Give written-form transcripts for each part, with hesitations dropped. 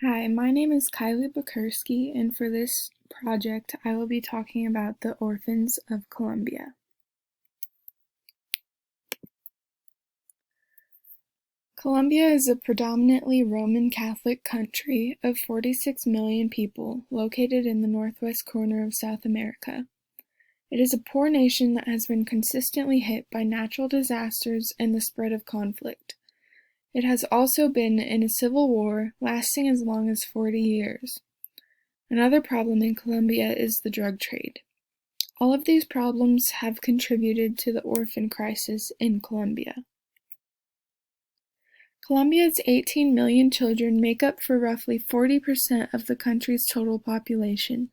Hi, my name is Kylie Bakersky, and for this project, I will be talking about the Orphans of Colombia. Colombia is a predominantly Roman Catholic country of 46 million people located in the northwest corner of South America. It is a poor nation that has been consistently hit by natural disasters and the spread of conflict. It has also been in a civil war lasting as long as 40 years. Another problem in Colombia is the drug trade. All of these problems have contributed to the orphan crisis in Colombia. Colombia's 18 million children make up for roughly 40% of the country's total population.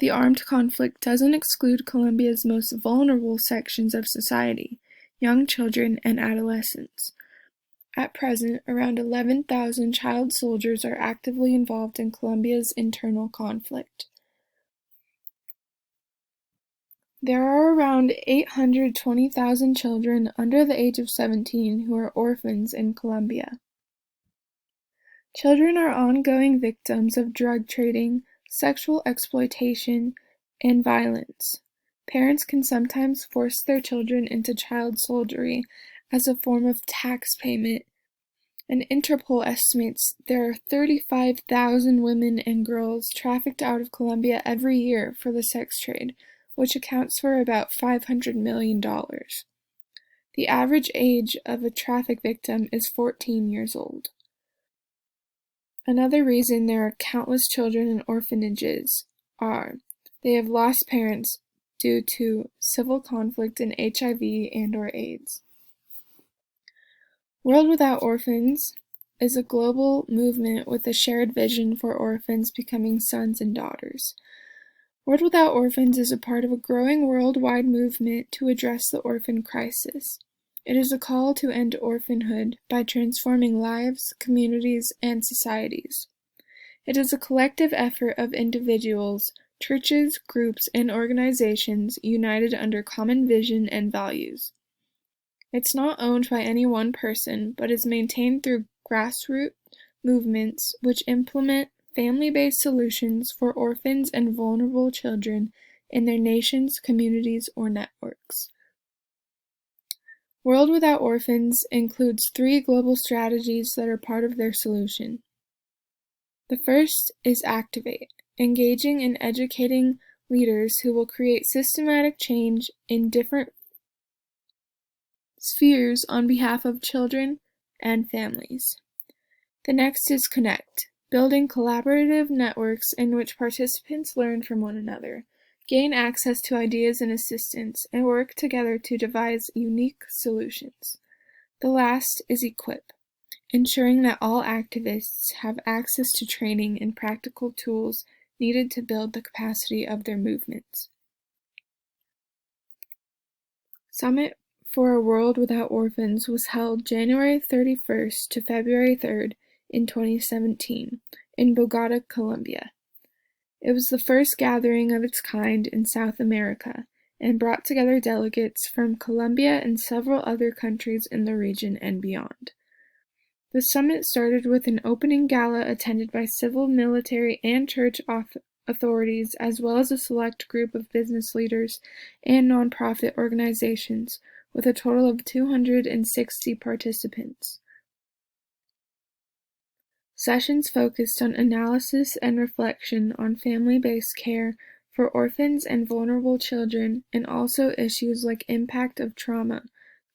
The armed conflict doesn't exclude Colombia's most vulnerable sections of society, young children and adolescents. At present, around 11,000 child soldiers are actively involved in Colombia's internal conflict. There are around 820,000 children under the age of 17 who are orphans in Colombia. Children are ongoing victims of drug trading, sexual exploitation, and violence. Parents can sometimes force their children into child soldiery as a form of tax payment, and Interpol estimates there are 35,000 women and girls trafficked out of Colombia every year for the sex trade, which accounts for about $500 million. The average age of a traffic victim is 14 years old. Another reason there are countless children in orphanages are they have lost parents due to civil conflict and HIV and/or AIDS. World Without Orphans is a global movement with a shared vision for orphans becoming sons and daughters. World Without Orphans is a part of a growing worldwide movement to address the orphan crisis. It is a call to end orphanhood by transforming lives, communities, and societies. It is a collective effort of individuals, churches, groups, and organizations united under common vision and values. It's not owned by any one person, but is maintained through grassroots movements which implement family-based solutions for orphans and vulnerable children in their nations, communities, or networks. World Without Orphans includes 3 global strategies that are part of their solution. The first is Activate, engaging and educating leaders who will create systematic change in different spheres on behalf of children and families. The next is Connect, building collaborative networks in which participants learn from one another, gain access to ideas and assistance, and work together to devise unique solutions. The last is Equip, ensuring that all activists have access to training and practical tools needed to build the capacity of their movements. Summit for a World Without Orphans was held January 31st to February 3rd in 2017 in Bogota, Colombia. It was the first gathering of its kind in South America and brought together delegates from Colombia and several other countries in the region and beyond. The summit started with an opening gala attended by civil, military, and church authorities, as well as a select group of business leaders and nonprofit organizations, with a total of 260 participants. Sessions focused on analysis and reflection on family-based care for orphans and vulnerable children, and also issues like impact of trauma,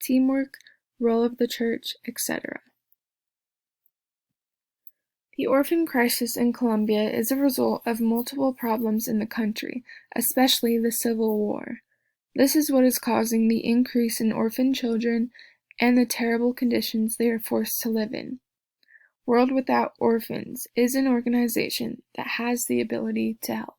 teamwork, role of the church, etc. The orphan crisis in Colombia is a result of multiple problems in the country, especially the civil war. This is what is causing the increase in orphan children and the terrible conditions they are forced to live in. World Without Orphans is an organization that has the ability to help.